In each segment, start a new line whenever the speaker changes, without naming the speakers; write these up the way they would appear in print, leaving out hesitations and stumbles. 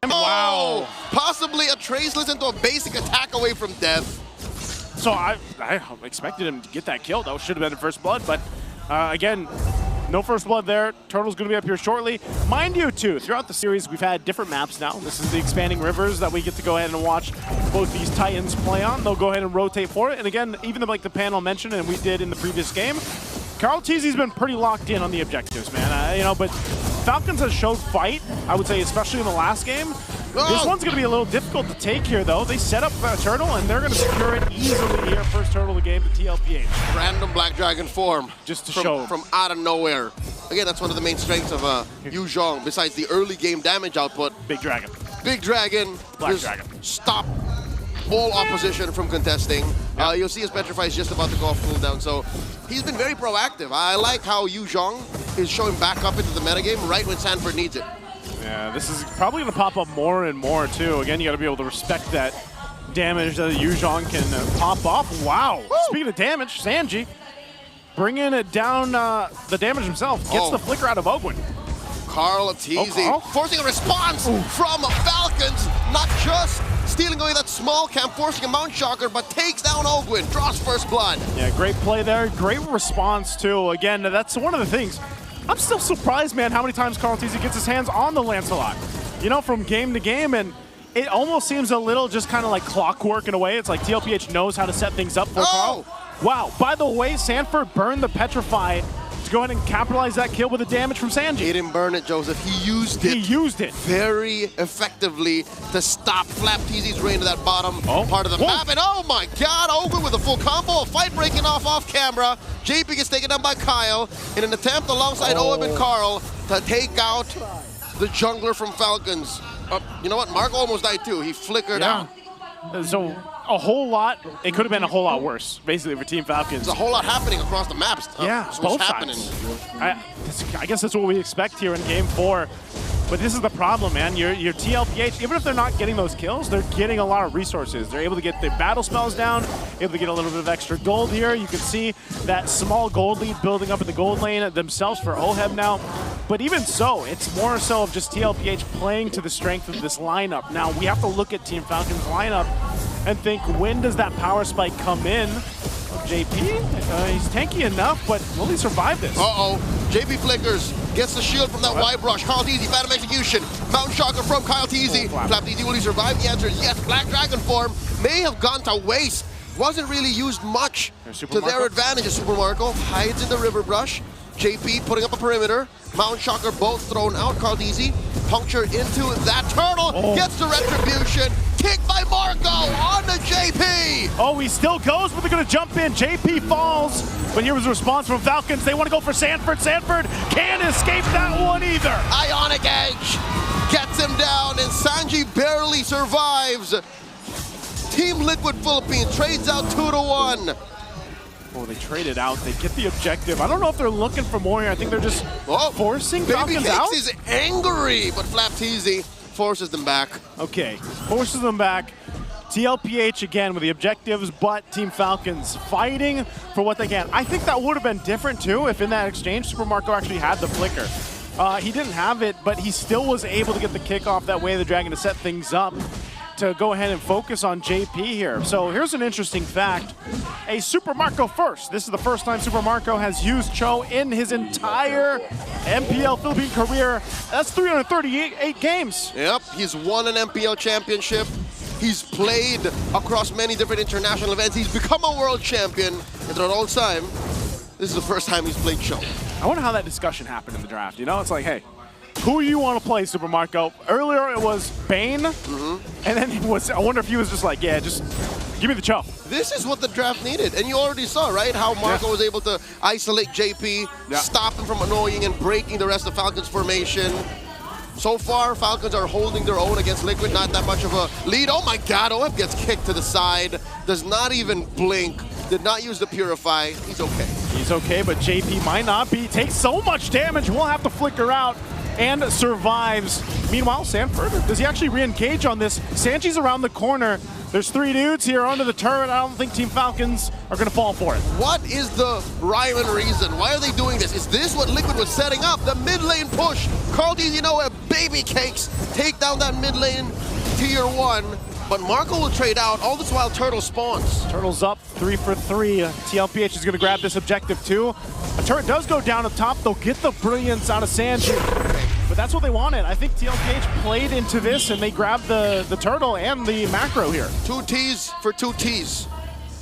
Wow. Possibly a traceless into a basic attack away from death.
So I expected him to get that kill. That should have been the first blood, but again, no first blood there. Turtle's going to be up here shortly. Mind you, too, throughout the series, we've had different maps now. This is the expanding rivers that we get to go ahead and watch both these Titans play on. They'll go ahead and rotate for it. And again, even like the panel mentioned, and we did in the previous game, Carl Teasy's been pretty locked in on the objectives, man. You know, but Falcons has showed fight, I would say, especially in the last game. This one's going to be a little difficult to take here, though. They set up a turtle, and they're going to secure it easily here. First turtle of the game to TLPH.
Random Black Dragon form.
Just to show.
From out of nowhere. Again, that's one of the main strengths of Yu Zhong, besides the early game damage output.
Big Dragon.
Big Dragon.
Black Dragon.
Stop all opposition from contesting. Yep. You'll see his Petrify is just about to go off cooldown, so he's been very proactive. I like how Yu Zhong is showing back up into the metagame right when Sanford needs it.
Yeah, this is probably going to pop up more and more, too. Again, you got to be able to respect that damage that Yu Zhong can pop off. Wow. Woo! Speaking of damage, Sanji bringing it down the damage himself. Gets the flicker out of Ogwin.
Carl Teasy forcing a response from Falcons. Not just stealing away that small camp, forcing a Mount Shocker, but takes down Ogwin, draws first blood.
Yeah, great play there. Great response, too. Again, that's one of the things. I'm still surprised, man, how many times Carl Teasy gets his hands on the Lancelot. You know, from game to game, and it almost seems a little just kind of like clockwork in a way. It's like TLPH knows how to set things up for Carl. Wow, by the way, Sanford burned the Petrify to go ahead and capitalize that kill with the damage from Sanji.
He didn't burn it, Joseph. He used it.
He used it
very effectively to stop Flap Teasy's reign to that bottom part of the map. And oh my God, Ogwin with a full combo, a fight breaking off camera. JP gets taken down by Kyle in an attempt alongside OM and Carl to take out the jungler from Falcons. You know what? Mark almost died too. He flickered out.
So a whole lot, it could have been a whole lot worse, basically, for Team Falcons.
There's a whole lot happening across the maps.
Yeah, both sides. I guess that's what we expect here in Game 4. But this is the problem, man. Your TLPH, even if they're not getting those kills, they're getting a lot of resources. They're able to get the battle spells down, able to get a little bit of extra gold here. You can see that small gold lead building up in the gold lane themselves for Oheb now. But even so, it's more so of just TLPH playing to the strength of this lineup. Now, we have to look at Team Falcon's lineup and think, when does that power spike come in? JP, he's tanky enough, but will he survive this?
JP flickers, gets the shield from that Y-Brush. Carl Teasy, Phantom Execution, Mount Shocker from Kyle Teasy. Flap Teasy, will he survive? The answer is yes. Black Dragon form may have gone to waste. Wasn't really used much to their advantage. Super Marco hides in the river brush. JP putting up a perimeter. Mount Shocker both thrown out. Carl Teasy puncture into that turtle. Gets the retribution. Kick by Marco on the JP.
Oh, he still goes, but they're going to jump in. JP falls, but here was a response from Falcons. They want to go for Sanford. Sanford can't escape that one either.
Ionic Edge gets him down, and Sanji barely survives. Team Liquid Philippines trades out 2-1.
Oh, they traded out. They get the objective. I don't know if they're looking for more here. I think they're just forcing Falcons out.
Baby Cakes is angry, but Flap Teasy forces them back.
Okay, forces them back. TLPH again with the objectives, but Team Falcons fighting for what they can. I think that would have been different too if in that exchange Super Marco actually had the flicker. He didn't have it, but he still was able to get the kickoff that way, the Dragon, to set things up to go ahead and focus on JP here. So here's an interesting fact. A Super Marco first. This is the first time Super Marco has used Cho in his entire MPL Philippine career. That's 338 games.
Yep, he's won an MPL championship. He's played across many different international events. He's become a world champion. And throughout all time, this is the first time he's played Cho.
I wonder how that discussion happened in the draft. You know, it's like, hey, who you want to play, Super Marco? Earlier it was Bane, and then it was, I wonder if he was just like, yeah, just give me the Cho.
This is what the draft needed, and you already saw, right, how Marco was able to isolate JP, stop him from annoying and breaking the rest of Falcons formation. So far, Falcons are holding their own against Liquid, not that much of a lead. Oh my God, OF gets kicked to the side, does not even blink, did not use the Purify. He's okay.
He's okay, but JP might not be. Takes so much damage, we'll have to flicker out. and survives. Meanwhile, Sanford, does he actually re-engage on this? Sanji's around the corner. There's 3 dudes here onto the turret. I don't think Team Falcons are going to fall for it.
What is the rhyme and reason? Why are they doing this? Is this what Liquid was setting up? The mid lane push. Goldine, you know, baby cakes. Take down that mid lane tier 1. But Marco will trade out. All this while Turtle spawns.
Turtle's up 3 for 3. TLPH is going to grab this objective too. A turret does go down up top. They'll get the brilliance out of Sanji. But that's what they wanted. I think TLPH played into this and they grabbed the turtle and the macro here. 2
Ts for 2 Ts.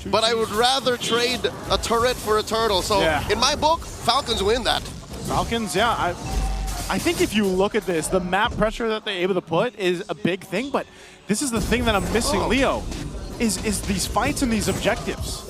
But I would rather trade a turret for a turtle. So in my book, Falcons win that.
Falcons, yeah. I think if you look at this, the map pressure that they're able to put is a big thing, but this is the thing that I'm missing, Leo, is these fights and these objectives.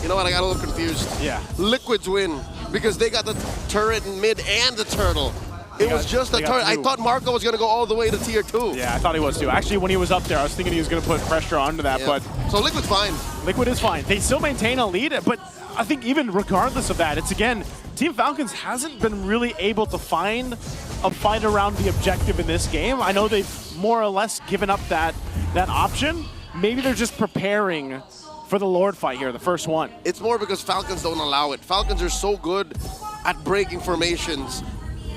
You know what, I got a little confused.
Yeah.
Liquids win because they got the turret in mid and the turtle. It was just a turret. I thought Marco was going to go all the way to tier 2.
Yeah, I thought he was too. Actually, when he was up there, I was thinking he was going to put pressure onto that, but...
So Liquid's fine.
Liquid is fine. They still maintain a lead, but I think even regardless of that, it's again, Team Falcons hasn't been really able to find a fight around the objective in this game. I know they've more or less given up that option. Maybe they're just preparing for the Lord fight here, the first one.
It's more because Falcons don't allow it. Falcons are so good at breaking formations.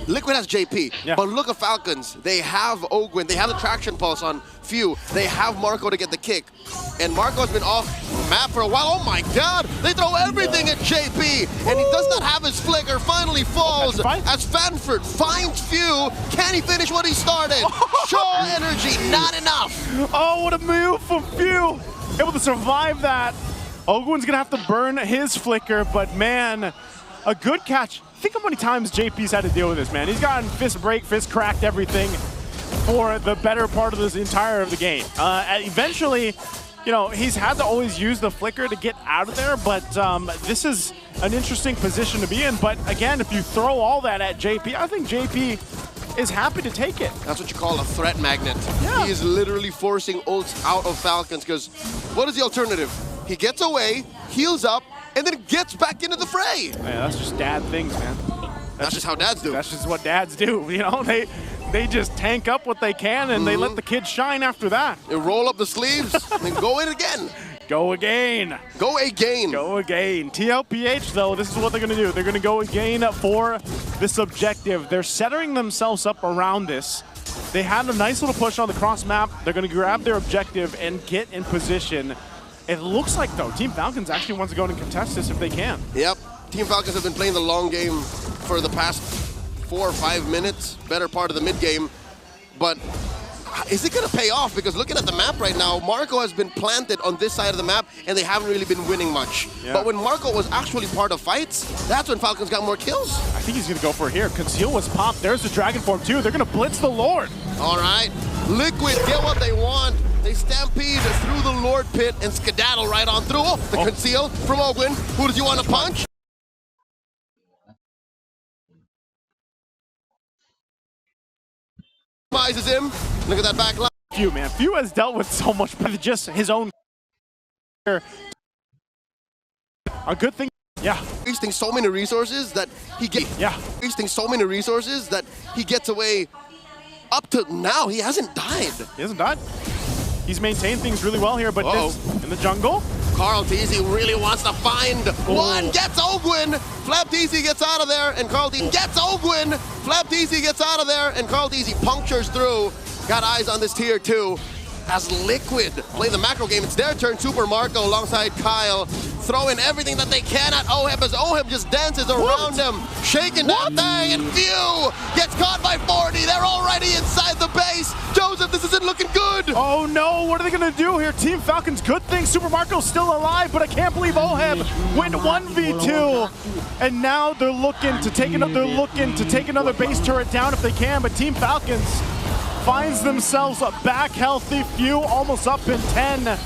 Liquid has JP, but look at Falcons. They have Ogwin, they have the traction pulse on Few, they have Marco to get the kick. And Marco has been off map for a while. Oh my god, they throw everything at JP, and he does not have his flicker, finally falls as Fanford finds Few. Can he finish what he started? Show energy, not enough.
Oh, what a move from Few. Able to survive that. Ogwin's gonna have to burn his flicker, but man, a good catch. Think how many times JP's had to deal with this, man. He's gotten fist break, fist cracked, everything for the better part of this entire of the game. Eventually, you know, he's had to always use the flicker to get out of there, but this is an interesting position to be in. But again, if you throw all that at JP, I think JP is happy to take it.
That's what you call a threat magnet.
Yeah.
He is literally forcing ults out of Falcons, because what is the alternative? He gets away, heals up, and then gets back into the fray.
Yeah, that's just dad things, man.
That's just how dads do.
That's just what dads do. You know, they just tank up what they can and they let the kids shine after that.
They roll up the sleeves and then go in again.
Go again.
Go again.
Go again. TLPH, though, this is what they're going to do. They're going to go again for this objective. They're setting themselves up around this. They had a nice little push on the cross map. They're going to grab their objective and get in position. It looks like, though, Team Falcons actually wants to go in and contest this if they can.
Yep. Team Falcons have been playing the long game for the past 4 or 5 minutes, better part of the mid game. But is it going to pay off? Because looking at the map right now, Marco has been planted on this side of the map, and they haven't really been winning much. Yeah. But when Marco was actually part of fights, that's when Falcons got more kills.
I think he's going to go for it here. Conceal was popped. There's the Dragon Form, too. They're going to blitz the Lord.
All right. Liquid get what they want. They stampede through the Lord pit and skedaddle right on through. Oh, the conceal from Ogwin. Who does he want to punch? Him. Look at that back line.
Few, man. Few has dealt with so much, but just his own. A good thing. Yeah.
Wasting so many resources that he gets.
Yeah.
Wasting so many resources that he gets away. Up to now, he hasn't died.
He hasn't died. He's maintained things really well here, but this, in the jungle.
Carl Teasy really wants to find one, gets Ogwin. Flap Teasy gets out of there, and Carl Teasy gets Ogwin. Flap Teasy gets out of there, and Carl Teasy punctures through. Got eyes on this tier 2. As Liquid play the macro game, it's their turn. Super Marco alongside Kyle, throwing everything that they can at Oheb as Oheb just dances around him, shaking that thing, and Few gets caught by 40. They're already inside the base. Joseph, this isn't looking good.
Oh no, what are they gonna do here? Team Falcons, good thing Super Marco's still alive, but I can't believe Oheb went 1v2, and now they're looking to take another base turret down if they can, but Team Falcons finds themselves back healthy. Few almost up in 10,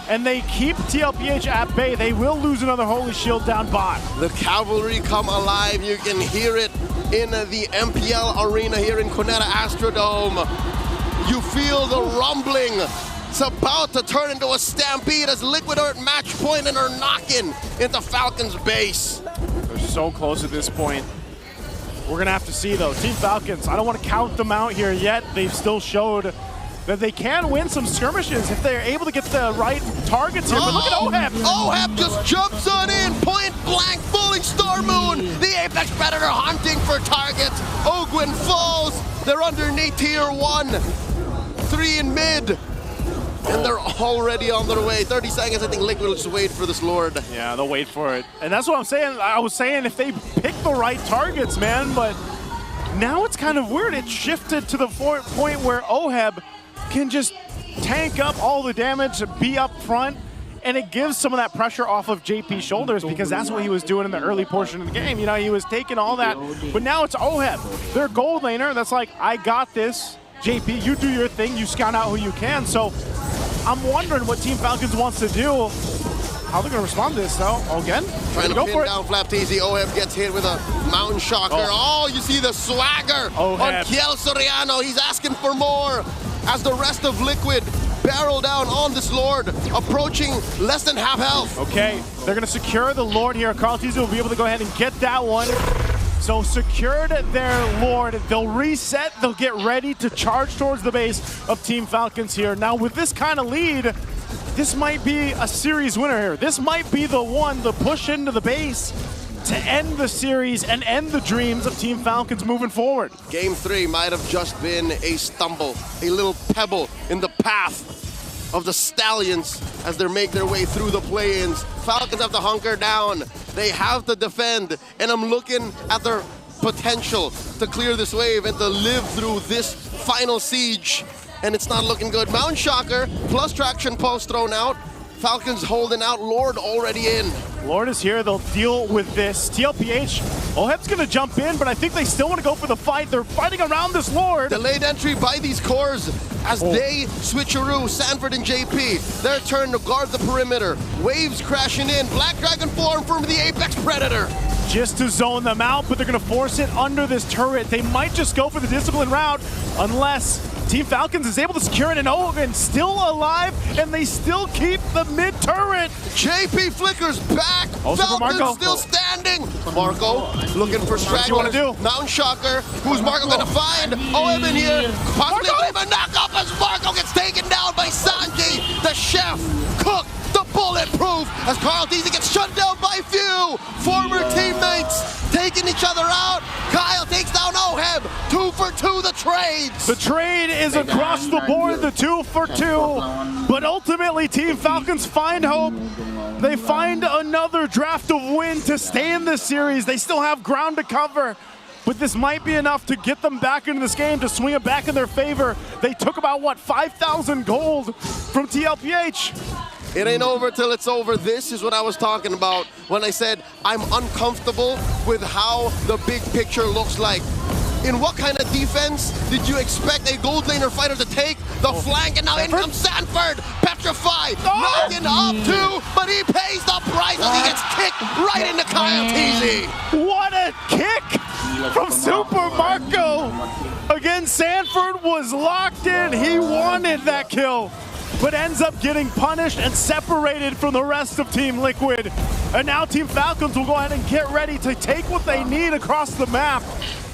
and they keep TLPH at bay. They will lose another Holy Shield down bot.
The cavalry come alive. You can hear it in the MPL arena here in Cuneta Astrodome. You feel the rumbling. It's about to turn into a stampede as Liquid are at match point and are knocking into Falcons base.
They're so close at this point. We're going to have to see, though. Team Falcons, I don't want to count them out here yet. They've still showed that they can win some skirmishes if they're able to get the right targets here. But look at Oheb.
Oheb just jumps on in, point blank, fooling Storm Moon. The Apex Predator hunting for targets. Ogwin falls. They're underneath tier 1. 3 in mid. And they're already on their way. 30 seconds, I think Liquid will just wait for this Lord.
Yeah, they'll wait for it. And that's what I'm saying. I was saying if they pick the right targets, man, but now it's kind of weird. It shifted to the point where Oheb can just tank up all the damage, be up front, and it gives some of that pressure off of JP's shoulders because that's what he was doing in the early portion of the game. You know, he was taking all that, but now it's Oheb. Their gold laner that's like, I got this. JP, you do your thing, you scout out who you can. So I'm wondering what Team Falcons wants to do. How they're going to respond to this, though. Again,
trying to pin down Flapteezy. Oheb gets hit with a Mountain Shocker. Oh, you see the swagger on Kiel Soriano. He's asking for more as the rest of Liquid barrel down on this Lord, approaching less than half health.
Okay, they're going to secure the Lord here. Karlteezy will be able to go ahead and get that one. So secured their Lord. They'll reset. They'll get ready to charge towards the base of Team Falcons here. Now, with this kind of lead, this might be a series winner here. This might be the one to push into the base to end the series and end the dreams of Team Falcons moving forward.
Game 3 might have just been a stumble, a little pebble in the path of the Stallions as they make their way through the play-ins. Falcons have to hunker down. They have to defend, and I'm looking at their potential to clear this wave and to live through this final siege. And it's not looking good. Mountain Shocker plus Traction Pulse thrown out. Falcons holding out, Lord already in.
Lord is here, they'll deal with this. TLPH, Oheb's gonna jump in, but I think they still wanna go for the fight. They're fighting around this Lord.
Delayed entry by these cores as they switcheroo, Sanford and JP. Their turn to guard the perimeter. Waves crashing in, Black Dragon form from the Apex Predator.
Just to zone them out, but they're gonna force it under this turret. They might just go for the discipline route unless Team Falcons is able to secure it, and Owen still alive, and they still keep the mid turret.
JP flickers back.
Also for Marco.
Falcons still standing. Marco looking for stragglers. Mountain Shocker. Who's Marco gonna find? Owen in here. Possibly a knockoff as Marco gets taken down by Sanji. The chef, cook, the bulletproof as Karlteezy gets shut down by few. Former teammates taking each other out. Kyle takes down Oheb. 2 for 2 the trades.
The trade is across the board, the 2 for 2. But ultimately, Team Falcons find hope. They find another draft of win to stay in this series. They still have ground to cover. But this might be enough to get them back into this game, to swing it back in their favor. They took about, what, 5,000 gold from TLPH.
It ain't over till it's over. This is what I was talking about when I said I'm uncomfortable with how the big picture looks like. In what kind of defense did you expect a gold laner fighter to take the flank? And now in comes Sanford, petrified, knocking up too, but he pays the price as he gets kicked right into Karlteezy.
What a kick from Super Marco. Again, Sanford was locked in. He wanted that kill, but ends up getting punished and separated from the rest of Team Liquid. And now Team Falcons will go ahead and get ready to take what they need across the map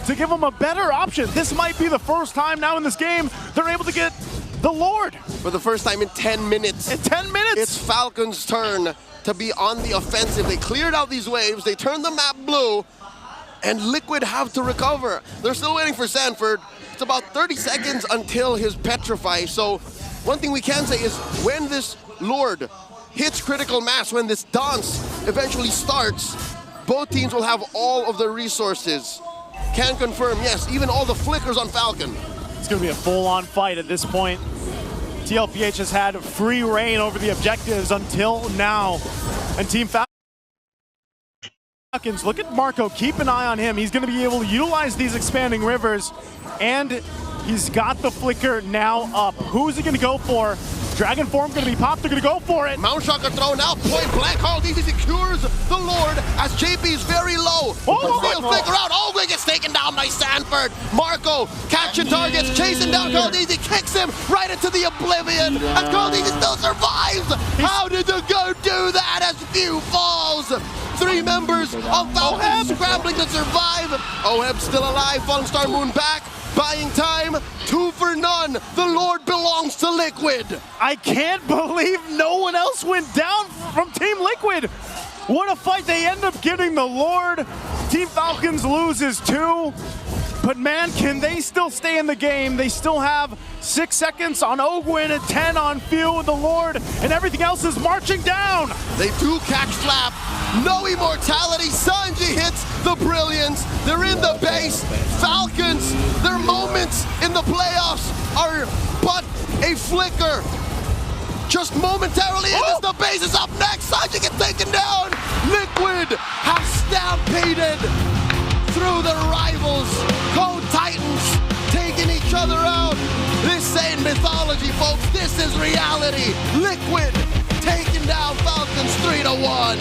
to give them a better option. This might be the first time now in this game they're able to get the Lord.
For the first time in 10 minutes.
In 10 minutes?
It's Falcons' turn to be on the offensive. They cleared out these waves, they turned the map blue, and Liquid have to recover. They're still waiting for Sanford. It's about 30 seconds until his petrify, so one thing we can say is when this Lord hits critical mass, when this dance eventually starts, both teams will have all of the resources. Can confirm, yes, even all the flickers on Falcon.
It's going to be a full-on fight at this point. TLPH has had free reign over the objectives until now. And Team Falcons, look at Marco, keep an eye on him. He's going to be able to utilize these expanding rivers, and he's got the flicker now up. Who's he going to go for? Dragon form gonna be popped, they're gonna go for it.
Mount Shocker thrown out, point blank. Carlteasy secures the Lord as JP is very low. He'll figure out. Ogwe gets taken down by Sanford. Marco catching targets, chasing down Carlteasy, kicks him right into the oblivion, and Carlteasy still survives. How did the goat do that as Few falls? 3 members of Falcon scrambling to survive. Oheb still alive, Fallen Star Moon back. Buying time, 2 for none. The Lord belongs to Liquid.
I can't believe no one else went down from Team Liquid. What a fight. They end up getting the Lord. Team Falcons loses 2. But man, can they still stay in the game? They still have 6 seconds on Ogwin and 10 on Few, the Lord, and everything else is marching down.
They do catch Flap. No immortality. Sanji hits the brilliance. They're in the base. Falcons, their moments in the playoffs are but a flicker. Just momentarily, and the base is up next. Sanji gets taken down. Liquid have stampeded through the rivals. Code Titans taking each other out. This ain't mythology, folks. This is reality. Liquid taking down Falcons 3-1.